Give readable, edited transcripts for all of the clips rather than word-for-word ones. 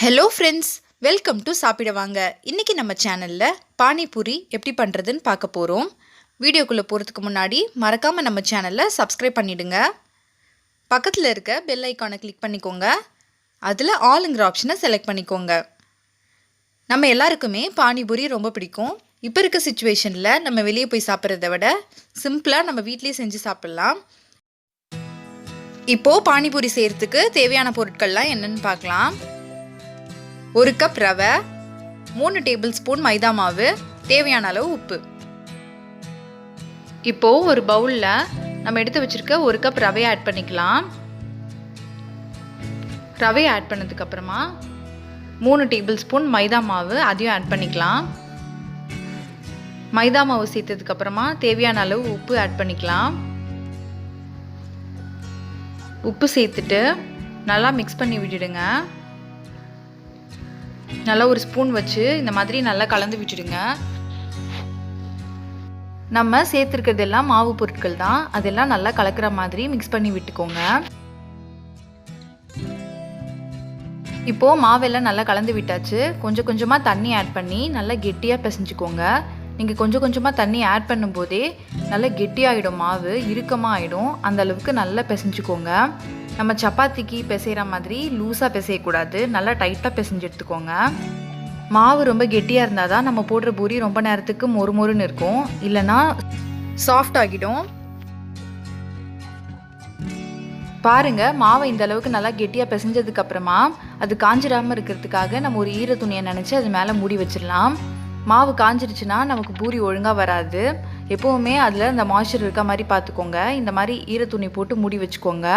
Hello friends, welcome to சாப்பிட வாங்க. இன்றைக்கி நம்ம சேனலில் பானிபூரி எப்படி பண்ணுறதுன்னு பார்க்க போகிறோம். வீடியோக்குள்ளே போகிறதுக்கு முன்னாடி மறக்காமல் நம்ம சேனலை சப்ஸ்கிரைப் பண்ணிவிடுங்க. பக்கத்தில் இருக்க பெல் ஐக்கானை கிளிக் பண்ணிக்கோங்க. அதில் ஆளுங்கிற ஆப்ஷனை செலக்ட் பண்ணிக்கோங்க. நம்ம எல்லாருக்குமே பானிபூரி ரொம்ப பிடிக்கும். இப்போ இருக்க சுச்சுவேஷனில் நம்ம வெளியே போய் சாப்பிட்றத விட சிம்பிளாக நம்ம வீட்லேயே செஞ்சு சாப்பிட்லாம். இப்போது பானிபூரி செய்கிறதுக்கு தேவையான பொருட்கள்லாம் என்னென்னு பார்க்கலாம். 1 கப் ரவை, 3 டேபிள் ஸ்பூன் மைதா மாவு, தேவையான அளவு உப்பு. இப்போது ஒரு பவுலில் நம்ம எடுத்து வச்சுருக்க 1 கப் ரவையை ஆட் பண்ணிக்கலாம். ரவையை ஆட் பண்ணதுக்கப்புறமா 3 டேபிள் ஸ்பூன் மைதா மாவு அதையும் ஆட் பண்ணிக்கலாம். மைதா மாவு சேர்த்ததுக்கப்புறமா தேவையான அளவு உப்பு ஆட் பண்ணிக்கலாம். உப்பு சேர்த்துட்டு நல்லா மிக்ஸ் பண்ணி விட்டுடுங்க. நல்லா ஒரு ஸ்பூன் வச்சு இந்த மாதிரி நல்லா கலந்து விட்டுடுங்க. நம்ம சேர்த்துருக்கிறதெல்லாம் மாவு பொருட்கள் தான், அதெல்லாம் நல்லா கலக்கிற மாதிரி மிக்ஸ் பண்ணி விட்டுக்கோங்க. இப்போது மாவெல்லாம் நல்லா கலந்து விட்டாச்சு. கொஞ்சம் கொஞ்சமாக தண்ணி ஆட் பண்ணி நல்லா கெட்டியாக பிசைஞ்சுக்கோங்க. நீங்கள் கொஞ்சம் கொஞ்சமாக தண்ணி ஆட் பண்ணும்போதே நல்லா கெட்டியாகிடும், மாவு இறுக்கமாக ஆகிடும். அந்த அளவுக்கு நல்லா பிசைஞ்சுக்கோங்க. நம்ம சப்பாத்திக்கு பிசைகிற மாதிரி லூஸாக பிசையக்கூடாது, நல்லா டைட்டாக பிசைஞ்சு எடுத்துக்கோங்க. மாவு ரொம்ப கெட்டியாக இருந்தால் தான் நம்ம போடுற பூரி ரொம்ப நேரத்துக்கு மொறுமொறுன்னு இருக்கும், இல்லைன்னா சாஃப்ட் ஆகிடும். பாருங்கள், மாவை இந்த அளவுக்கு நல்லா கெட்டியாக பிசைஞ்சதுக்கப்புறமா அது காஞ்சிடாமல் இருக்கிறதுக்காக நம்ம ஒரு ஈர துணியை நினச்சி அது மேலே மூடி வச்சிடலாம். மாவு காஞ்சிருச்சுன்னா நமக்கு பூரி ஒழுங்காக வராது. எப்போவுமே அதில் இந்த மாய்ஸ்சர் இருக்க மாதிரி பார்த்துக்கோங்க. இந்த மாதிரி ஈர துணி போட்டு மூடி வச்சுக்கோங்க.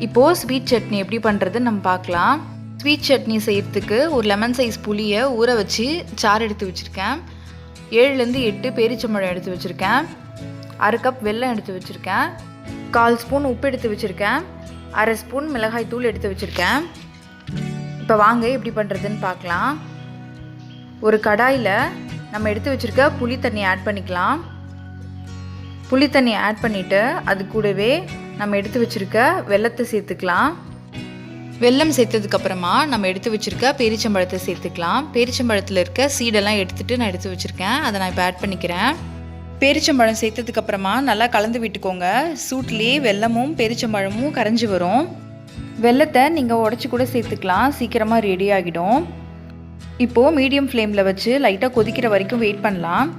இப்போது ஸ்வீட் சட்னி எப்படி பண்ணுறதுன்னு நம்ம பார்க்கலாம். ஸ்வீட் சட்னி செய்கிறதுக்கு ஒரு லெமன் சைஸ் புளியை ஊற வச்சு சாறு எடுத்து வச்சுருக்கேன். 7லேருந்து 8 பேரிச்சம்பழம் எடுத்து வச்சுருக்கேன். 1/2 கப் வெல்லம் எடுத்து வச்சுருக்கேன். 1/4 ஸ்பூன் உப்பு எடுத்து வச்சுருக்கேன். 1/2 ஸ்பூன் மிளகாய் தூள் எடுத்து வச்சுருக்கேன். இப்போ வாங்க எப்படி பண்ணுறதுன்னு பார்க்கலாம். ஒரு கடாயில் நம்ம எடுத்து வச்சுருக்க புளி தண்ணி ஆட் பண்ணிக்கலாம். புளி தண்ணி ஆட் பண்ணிவிட்டு அது கூடவே நம்ம எடுத்து வச்சுருக்க வெல்லத்தை சேர்த்துக்கலாம். வெல்லம் சேர்த்ததுக்கப்புறமா நம்ம எடுத்து வச்சுருக்க பேரிச்சம்பழத்தை சேர்த்துக்கலாம். பேரிச்சம்பழத்தில் இருக்க சீடெல்லாம் எடுத்துகிட்டு நான் எடுத்து வச்சுருக்கேன், அதை நான் இப்போ ஆட் பண்ணிக்கிறேன். பேரிச்சம்பழம் சேர்த்ததுக்கப்புறமா நல்லா கலந்து விட்டுக்கோங்க. சூட்லேயே வெல்லமும் பேரிச்சம்பழமும் கரைஞ்சி வரும். வெல்லத்தை நீங்கள் உடச்சி கூட சேர்த்துக்கலாம், சீக்கிரமாக ரெடி ஆகிடும். இப்போது மீடியம் ஃப்ளேமில் வச்சு லைட்டாக கொதிக்கிற வரைக்கும் வெயிட் பண்ணலாம்.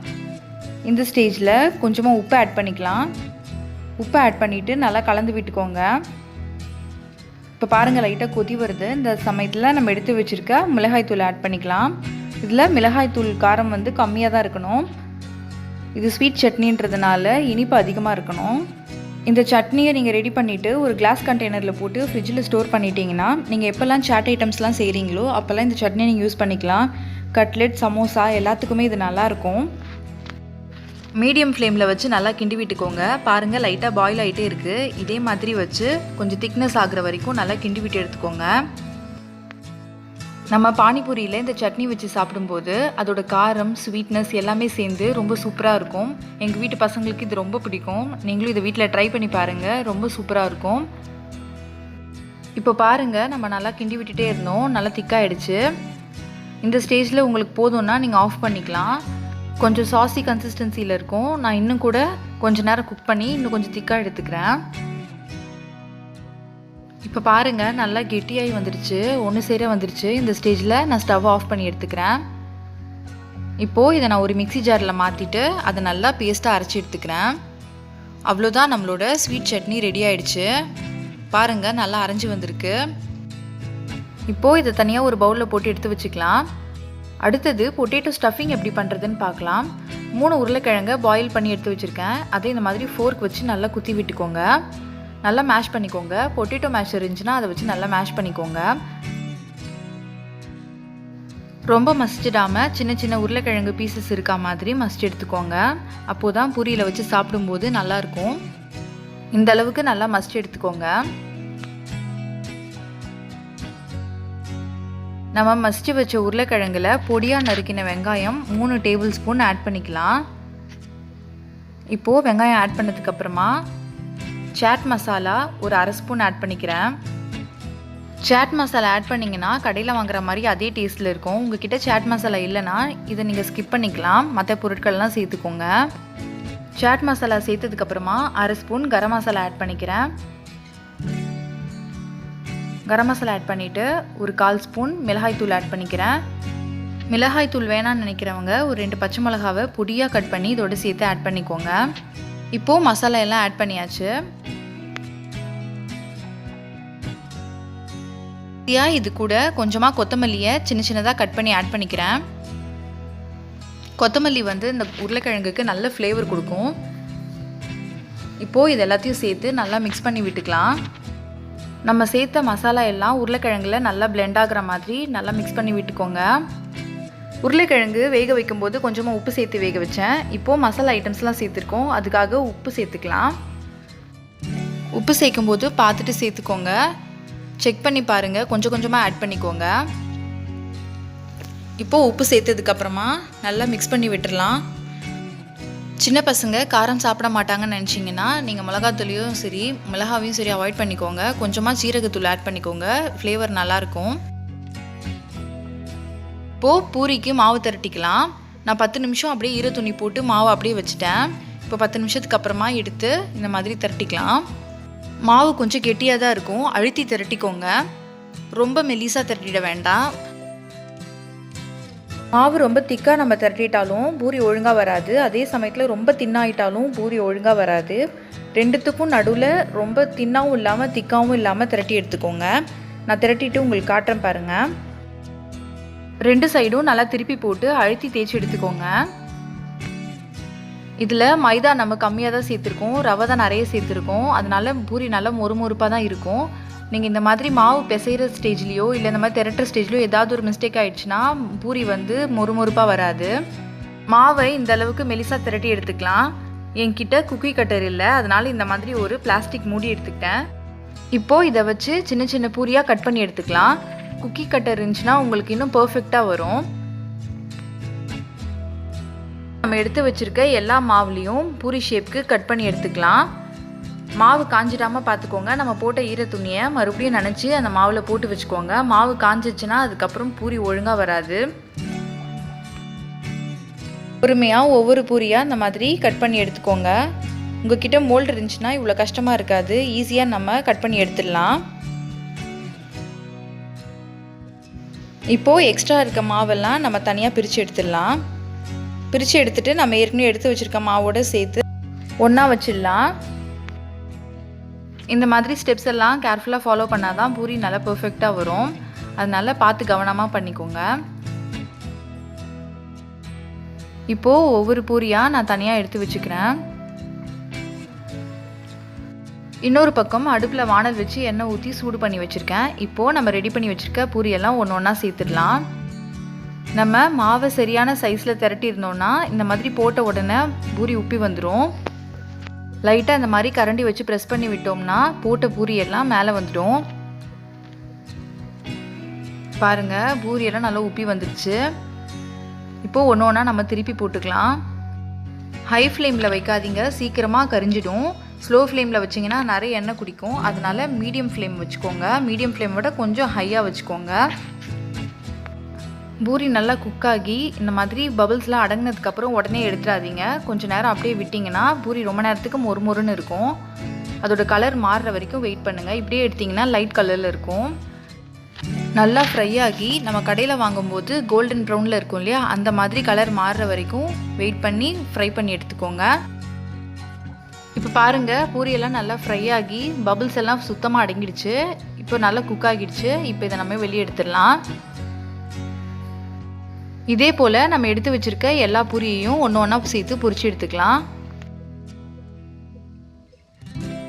இந்த ஸ்டேஜில் கொஞ்சமாக உப்பு ஆட் பண்ணிக்கலாம். உப்பு ஆட் பண்ணிவிட்டு நல்லா கலந்து விட்டுக்கோங்க. இப்போ பாருங்கள், லைட்டாக கொதி வருது. இந்த சமயத்தில் நம்ம எடுத்து வச்சுருக்க மிளகாய்த்தூள் ஆட் பண்ணிக்கலாம். இதில் மிளகாய்த்தூள் காரம் கம்மியாக தான் இருக்கணும். இது ஸ்வீட் சட்னின்றதுனால இனிப்பு அதிகமாக இருக்கணும். இந்த சட்னியை நீங்கள் ரெடி பண்ணிவிட்டு ஒரு கிளாஸ் கண்டெய்னரில் போட்டு ஃப்ரிட்ஜில் ஸ்டோர் பண்ணிட்டீங்கன்னா நீங்கள் எப்போல்லாம் சாட் ஐட்டம்ஸ்லாம் செய்கிறீங்களோ அப்போல்லாம் இந்த சட்னியை நீங்கள் யூஸ் பண்ணிக்கலாம். கட்லெட், சமோசா எல்லாத்துக்குமே இது நல்லாயிருக்கும். மீடியம் ஃப்ளேமில் வச்சு நல்லா கிண்டி விட்டுக்கோங்க. பாருங்கள், லைட்டாக பாயில் ஆகிட்டே இருக்குது. இதே மாதிரி வச்சு கொஞ்சம் திக்னஸ் ஆகிற வரைக்கும் நல்லா கிண்டி விட்டு எடுத்துக்கோங்க. நம்ம பானிபூரியில் இந்த சட்னி வச்சு சாப்பிடும்போது அதோட காரம், ஸ்வீட்னஸ் எல்லாமே சேர்ந்து ரொம்ப சூப்பராக இருக்கும். எங்கள் வீட்டு பசங்களுக்கு இது ரொம்ப பிடிக்கும். நீங்களும் இதை வீட்டில் ட்ரை பண்ணி பாருங்கள், ரொம்ப சூப்பராக இருக்கும். இப்போ பாருங்கள், நம்ம நல்லா கிண்டி விட்டுட்டே இருந்தோம், நல்லா திக்காகிடுச்சு. இந்த ஸ்டேஜில் உங்களுக்கு போதும்னா நீங்கள் ஆஃப் பண்ணிக்கலாம். கொஞ்சம் சாசி கன்சிஸ்டன்சியில் இருக்கும். நான் இன்னும் கூட கொஞ்சம் நேரம் குக் பண்ணி இன்னும் கொஞ்சம் திக்காக எடுத்துக்கிறேன். இப்போ பாருங்கள், நல்லா கெட்டியாகி வந்துடுச்சு, ஒன்று சேர வந்துடுச்சு. இந்த ஸ்டேஜில் நான் ஸ்டவ் ஆஃப் பண்ணி எடுத்துக்கிறேன். இப்போது இதை நான் ஒரு மிக்ஸி ஜாரில் மாற்றிட்டு அதை நல்லா பேஸ்ட்டாக அரைச்சி எடுத்துக்கிறேன். அவ்வளோதான், நம்மளோட ஸ்வீட் சட்னி ரெடி ஆகிடுச்சு. பாருங்கள், நல்லா அரைஞ்சி வந்திருக்கு. இப்போது இதை தனியாக ஒரு பவுலில் போட்டு எடுத்து வச்சுக்கலாம். அடுத்தது பொட்டேட்டோ ஸ்டஃபிங் எப்படி பண்ணுறதுன்னு பார்க்கலாம். 3 உருளைக்கிழங்கை பாயில் பண்ணி எடுத்து வச்சுருக்கேன். அதே இந்த மாதிரி ஃபோர்க் வச்சு நல்லா குத்தி விட்டுக்கோங்க. நல்லா மேஷ் பண்ணிக்கோங்க. பொட்டேட்டோ மேஷ் இருந்துச்சுன்னா அதை வச்சு நல்லா மேஷ் பண்ணிக்கோங்க. ரொம்ப மசிச்சிடாமல் சின்ன சின்ன உருளைக்கிழங்கு பீசஸ் இருக்கா மாதிரி மசிச்சு எடுத்துக்கோங்க. அப்போது தான் பூரியில் வச்சு சாப்பிடும்போது நல்லாயிருக்கும். இந்த அளவுக்கு நல்லா மசிச்சு எடுத்துக்கோங்க. நம்ம மசிச்சு வச்ச உருளைக்கிழங்குல பொடியாக நறுக்கின வெங்காயம் 3 டேபிள் ஸ்பூன் ஆட் பண்ணிக்கலாம். இப்போது வெங்காயம் ஆட் பண்ணதுக்கப்புறமா சாட் மசாலா ஒரு 1/2 ஸ்பூன் ஆட் பண்ணிக்கிறேன். சாட் மசாலா ஆட் பண்ணிங்கன்னா கடையில் வாங்குற மாதிரி அதே டேஸ்ட்டில் இருக்கும். உங்ககிட்ட சாட் மசாலா இல்லைன்னா இதை நீங்கள் ஸ்கிப் பண்ணிக்கலாம். மற்ற பொருட்கள்லாம் சேர்த்துக்கோங்க. சாட் மசாலா சேர்த்ததுக்கப்புறமா 1/2 ஸ்பூன் கரம் மசாலா ஆட் பண்ணிக்கிறேன். கரம் மசாலா ஆட் பண்ணிவிட்டு ஒரு 1/4 ஸ்பூன் மிளகாய்த்தூள் ஆட் பண்ணிக்கிறேன். மிளகாய்த்தூள் வேணான்னு நினைக்கிறவங்க ஒரு 2 பச்சை மிளகாவை பொடியாக கட் பண்ணி இதோடு சேர்த்து ஆட் பண்ணிக்கோங்க. இப்போது மசாலா எல்லாம் ஆட் பண்ணியாச்சு. இது கூட கொஞ்சமாக கொத்தமல்லியை சின்ன சின்னதாக கட் பண்ணி ஆட் பண்ணிக்கிறேன். கொத்தமல்லி வந்து இந்த உருளைக்கிழங்குக்கு நல்ல ஃப்ளேவர் கொடுக்கும். இப்போது இது எல்லாத்தையும் சேர்த்து நல்லா மிக்ஸ் பண்ணி விட்டுக்கலாம். நம்ம சேர்த்த மசாலா எல்லாம் உருளைக்கிழங்குல நல்லா பிளெண்ட் ஆகிற மாதிரி நல்லா மிக்ஸ் பண்ணி விட்டுக்கோங்க. உருளைக்கிழங்கு வேக வைக்கும்போது கொஞ்சமாக உப்பு சேர்த்து வேக வச்சேன். இப்போது மசாலா ஐட்டம்ஸ்லாம் சேர்த்துருக்கோம், அதுக்காக உப்பு சேர்த்துக்கலாம். உப்பு சேர்க்கும்போது பார்த்துட்டு சேர்த்துக்கோங்க. செக் பண்ணி பாருங்கள், கொஞ்சம் கொஞ்சமாக ஆட் பண்ணிக்கோங்க. இப்போது உப்பு சேர்த்ததுக்கப்புறமா நல்லா மிக்ஸ் பண்ணி விட்டுடலாம். சின்ன பசங்க காரம் சாப்பிட மாட்டாங்கன்னு நினச்சிங்கன்னா நீங்கள் மிளகாத்தூளையும் சரி மிளகாவையும் சரி அவாய்ட் பண்ணிக்கோங்க. கொஞ்சமாக சீரகத்தூள் ஆட் பண்ணிக்கோங்க, ஃப்ளேவர் நல்லாயிருக்கும். இப்போது பூரிக்கு மாவு திரட்டிக்கலாம். நான் 10 நிமிஷம் அப்படியே ஈர துணி போட்டு மாவு அப்படியே வச்சுட்டேன். இப்போ 10 நிமிஷத்துக்கு அப்புறமா எடுத்து இந்த மாதிரி திரட்டிக்கலாம். மாவு கொஞ்சம் கெட்டியாக தான் இருக்கும், அழுத்தி திரட்டிக்கோங்க. ரொம்ப மெலிசாக திரட்டிட வேண்டாம். மாவு ரொம்ப திக்காக நம்ம திரட்டிட்டாலும் பூரி ஒழுங்காக வராது. அதே சமயத்தில் ரொம்ப தின்னாயிட்டாலும் பூரி ஒழுங்காக வராது. ரெண்டுத்துக்கும் நடுவில் ரொம்ப தின்னாவும் இல்லாமல் திக்காவும் இல்லாமல் திரட்டி எடுத்துக்கோங்க. நான் திரட்டிட்டு உங்களுக்கு காட்டுறேன் பாருங்கள். 2 சைடும் நல்லா திருப்பி போட்டு அழுத்தி தேய்ச்சி எடுத்துக்கோங்க. இதில் மைதா நம்ம கம்மியாக தான் சேர்த்துருக்கோம், ரவை தான் நிறைய சேர்த்துருக்கோம். அதனால பூரி நல்லா மொறுமொறுப்பாக தான் இருக்கும். நீங்கள் இந்த மாதிரி மாவு பிசைகிற ஸ்டேஜ்லேயோ இல்லை இந்த மாதிரி திரட்டுற ஸ்டேஜ்லையோ ஏதாவது ஒரு மிஸ்டேக் ஆகிடுச்சுன்னா பூரி வந்து மொறுமொறுப்பாக வராது. மாவை இந்த அளவுக்கு மெலிசாக திரட்டி எடுத்துக்கலாம். என்கிட்ட குக்கி கட்டர் இல்லை, அதனால் இந்த மாதிரி ஒரு பிளாஸ்டிக் மூடி எடுத்துக்கிட்டேன். இப்போது இதை வச்சு சின்ன சின்ன பூரியாக கட் பண்ணி எடுத்துக்கலாம். குக்கி கட்டர் இருந்துச்சுன்னா உங்களுக்கு இன்னும் பர்ஃபெக்டாக வரும். நம்ம எடுத்து வச்சுருக்க எல்லா மாவுலேயும் பூரி ஷேப்புக்கு கட் பண்ணி எடுத்துக்கலாம். மாவு காஞ்சிடாமல் பார்த்துக்கோங்க. நம்ம போட்ட ஈர துணியை மறுபடியும் நனைச்சி அந்த மாவில் போட்டு வச்சுக்கோங்க. மாவு காஞ்சிச்சுன்னா அதுக்கப்புறம் பூரி ஒழுங்காக வராது. பொறுமையாக ஒவ்வொரு பூரியாக இந்த மாதிரி கட் பண்ணி எடுத்துக்கோங்க. உங்ககிட்ட மோல்டு இருந்துச்சுன்னா இவ்வளோ கஷ்டமாக இருக்காது, ஈஸியாக நம்ம கட் பண்ணி எடுத்துடலாம். இப்போது எக்ஸ்ட்ரா இருக்க மாவெல்லாம் நம்ம தனியாக பிரித்து எடுத்துடலாம். பிரித்து எடுத்துகிட்டு நம்ம ஏற்கனவே எடுத்து வச்சுருக்க மாவோடு சேர்த்து ஒன்றா வச்சிடலாம். இந்த மாதிரி ஸ்டெப்ஸ் எல்லாம் கேர்ஃபுல்லாக ஃபாலோ பண்ணால் தான் பூரி நல்லா பர்ஃபெக்டாக வரும். அதனால் பார்த்து கவனமாக பண்ணிக்கோங்க. இப்போது ஒவ்வொரு பூரியாக நான் தனியாக எடுத்து வச்சுக்கிறேன். இன்னொரு பக்கம் அடுப்பில் வானல் வச்சு எண்ணெய் ஊற்றி சூடு பண்ணி வச்சுருக்கேன். இப்போது நம்ம ரெடி பண்ணி வச்சுருக்க பூரியெல்லாம் ஒன்று ஒன்றா சேர்த்துடலாம். நம்ம மாவை சரியான சைஸில் திரட்டி இருந்தோம்னா இந்த மாதிரி போட்ட உடனே பூரி உப்பி வந்துடும். லைட்டாக இந்த மாதிரி கரண்டி வச்சு ப்ரெஸ் பண்ணி விட்டோம்னா போட்ட பூரி எல்லாம் மேலே வந்துடும். பாருங்கள், பூரியெல்லாம் நல்லா உப்பி வந்துடுச்சு. இப்போது ஒன்று ஒன்றா நம்ம திருப்பி போட்டுக்கலாம். ஹை ஃப்ளேமில் வைக்காதீங்க, சீக்கிரமாக கரிஞ்சிடும். ஸ்லோ ஃப்ளேமில் வச்சிங்கன்னா நிறைய எண்ணெய் குடிக்கும். அதனால் மீடியம் ஃப்ளேம் வச்சுக்கோங்க. மீடியம் ஃப்ளேமோட கொஞ்சம் ஹையாக வச்சுக்கோங்க. பூரி நல்லா குக்காகி இந்த மாதிரி பபிள்ஸ்லாம் அடங்கினதுக்கப்புறம் உடனே எடுத்துடாதீங்க. கொஞ்சம் நேரம் அப்படியே விட்டிங்கன்னா பூரி ரொம்ப நேரத்துக்கு மொறுமொறுன்னு இருக்கும். அதோட கலர் மாறுற வரைக்கும் வெயிட் பண்ணுங்கள். இப்படியே எடுத்திங்கன்னா லைட் கலரில் இருக்கும். நல்லா ஃப்ரை ஆகி நம்ம கடையில் வாங்கும்போது கோல்டன் ப்ரௌனில் இருக்கும் இல்லையா, அந்த மாதிரி கலர் மாறுற வரைக்கும் வெயிட் பண்ணி ஃப்ரை பண்ணி எடுத்துக்கோங்க. இப்போ பாருங்கள், பூரியெல்லாம் நல்லா ஃப்ரை ஆகி பபிள்ஸ் எல்லாம் சுத்தமாக அடங்கிடுச்சு. இப்போ நல்லா குக் ஆகிடுச்சு. இப்போ இதை நம்ம வெளியே எடுத்துடலாம். இதே போல் நம்ம எடுத்து வச்சுருக்க எல்லா பூரியையும் ஒன்று ஒன்றா சேர்த்து பொரிச்சு எடுத்துக்கலாம்.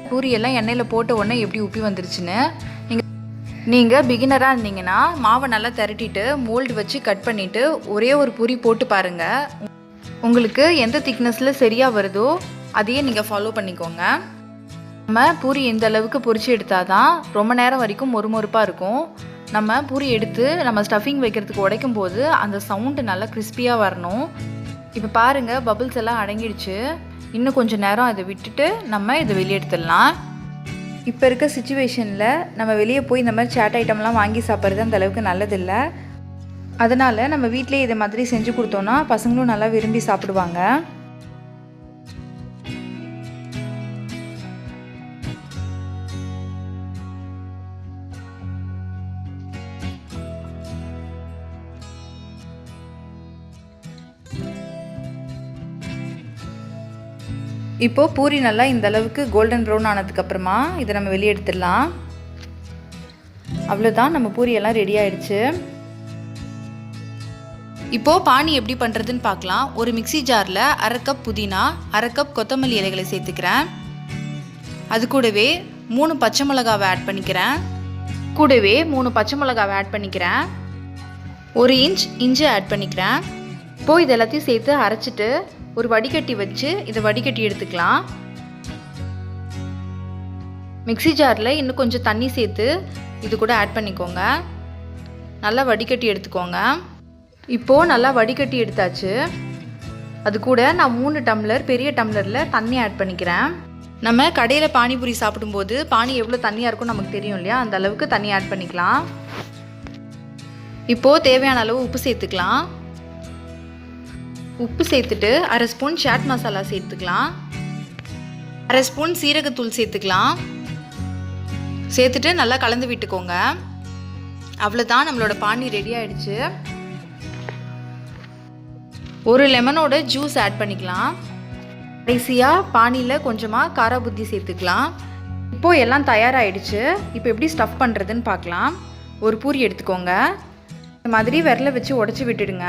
பூரியெல்லாம் எண்ணெயில் போட்ட உடனே எப்படி உப்பி வந்துருச்சுன்னு. நீங்கள் பிகினராக இருந்தீங்கன்னா மாவை நல்லா திரட்டிட்டு மோல்டு வச்சு கட் பண்ணிவிட்டு ஒரே ஒரு பூரி போட்டு பாருங்கள். உங்களுக்கு எந்த திக்னஸில் சரியாக வருதோ அதையே நீங்கள் ஃபாலோ பண்ணிக்கோங்க. நம்ம பூரி இந்த அளவுக்கு பொரிச்சு எடுத்தால் தான் ரொம்ப நேரம் வரைக்கும் மொறுமொறுப்பாக இருக்கும். நம்ம பூரி எடுத்து நம்ம ஸ்டஃபிங் வைக்கிறதுக்கு உடைக்கும் போது அந்த சவுண்டு நல்லா கிறிஸ்பியாக வரணும். இப்போ பாருங்கள், பபிள்ஸ் எல்லாம் அடங்கிடுச்சு. இன்னும் கொஞ்சம் நேரம் இதை விட்டுட்டு நம்ம இதை வெளியே எடுத்துடலாம். இப்போ இருக்க சிச்சுவேஷனில் நம்ம வெளியே போய் இந்த மாதிரி சாட் ஐட்டம்லாம் வாங்கி சாப்பிட்றது அந்த அளவுக்கு நல்லதில்லை. அதனால் நம்ம வீட்டிலே இதை மாதிரி செஞ்சு கொடுத்தோன்னா பசங்களும் நல்லா விரும்பி சாப்பிடுவாங்க. இப்போது பூரி நல்லா இந்த அளவுக்கு கோல்டன் ப்ரௌன் ஆனதுக்கப்புறமா இதை நம்ம வெளியே எடுத்துடலாம். அவ்வளோதான், நம்ம பூரியெல்லாம் ரெடி ஆகிடுச்சு. இப்போது பானி எப்படி பண்ணுறதுன்னு பார்க்கலாம். ஒரு மிக்சி ஜாரில் 1/2 கப் புதினா, 1/2 கப் கொத்தமல்லி இலைகளை சேர்த்துக்கிறேன். அது கூடவே 3 பச்சை மிளகாவை ஆட் பண்ணிக்கிறேன். 1 இன்ச் இஞ்சி ஆட் பண்ணிக்கிறேன். இப்போது இது எல்லாத்தையும் சேர்த்து அரைச்சிட்டு ஒரு வடிகட்டி வச்சு இதை வடிகட்டி எடுத்துக்கலாம். மிக்சி ஜாரில் இன்னும் கொஞ்சம் தண்ணி சேர்த்து இது கூட ஆட் பண்ணிக்கோங்க. நல்லா வடிகட்டி எடுத்துக்கோங்க. இப்போது நல்லா வடிகட்டி எடுத்தாச்சு. அது கூட நான் 3 டம்ளர் பெரிய டம்ளரில் தண்ணி ஆட் பண்ணிக்கிறேன். நம்ம கடையில் பானிபூரி சாப்பிடும்போது பானி எவ்வளோ தண்ணியாக இருக்கும் நமக்கு தெரியும் இல்லையா, அந்த அளவுக்கு தண்ணி ஆட் பண்ணிக்கலாம். இப்போது தேவையான அளவு உப்பு சேர்த்துக்கலாம். உப்பு சேர்த்துட்டு 1/2 ஸ்பூன் சாட் மசாலா சேர்த்துக்கலாம். 1/2 ஸ்பூன் சீரகத்தூள் சேர்த்துக்கலாம். சேர்த்துட்டு நல்லா கலந்து விட்டுக்கோங்க. அவ்வளோதான், நம்மளோட பானி ரெடி ஆகிடுச்சு. ஒரு லெமனோட ஜூஸ் ஆட் பண்ணிக்கலாம். கடைசியாக பானியில் கொஞ்சமாக காரா புத்தி சேர்த்துக்கலாம். இப்போது எல்லாம் தயாராகிடுச்சு. இப்போ எப்படி ஸ்டஃப் பண்ணுறதுன்னு பார்க்கலாம். ஒரு பூரி எடுத்துக்கோங்க. இந்த மாதிரி விரலை வச்சு உடச்சி விட்டுடுங்க.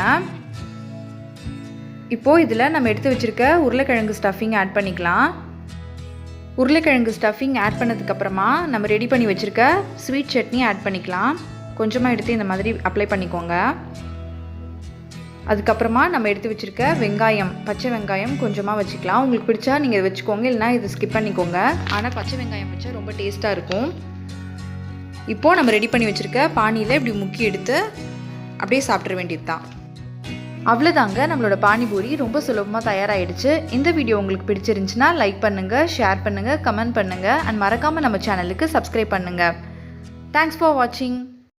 இப்போது இதில் நம்ம எடுத்து வச்சுருக்க உருளைக்கிழங்கு ஸ்டஃபிங் ஆட் பண்ணிக்கலாம். உருளைக்கிழங்கு ஸ்டஃபிங் ஆட் பண்ணதுக்கப்புறமா நம்ம ரெடி பண்ணி வச்சுருக்க ஸ்வீட் சட்னி ஆட் பண்ணிக்கலாம். கொஞ்சமாக எடுத்து இந்த மாதிரி அப்ளை பண்ணிக்கோங்க. அதுக்கப்புறமா நம்ம எடுத்து வச்சுருக்க வெங்காயம், பச்சை வெங்காயம் கொஞ்சமாக வச்சுக்கலாம். உங்களுக்கு பிடிச்சா நீங்கள் வச்சுக்கோங்க, இல்லைனா இதை ஸ்கிப் பண்ணிக்கோங்க. ஆனால் பச்சை வெங்காயம் வச்சா ரொம்ப டேஸ்ட்டாக இருக்கும். இப்போது நம்ம ரெடி பண்ணி வச்சுருக்க பானியில் இப்படி முக்கி எடுத்து அப்படியே சாப்பிட்ற வேண்டியது தான். அவ்வளோதாங்க, நம்மளோட பானிபூரி ரொம்ப சுலபமாக தயாராகிடுச்சு. இந்த வீடியோ உங்களுக்கு பிடிச்சிருந்துச்சுன்னா லைக் பண்ணுங்கள், ஷேர் பண்ணுங்கள், கமெண்ட் பண்ணுங்கள் அண்ட் மறக்காமல் நம்ம சேனலுக்கு சப்ஸ்கிரைப் பண்ணுங்கள். தேங்க்ஸ் ஃபார் வாட்சிங்.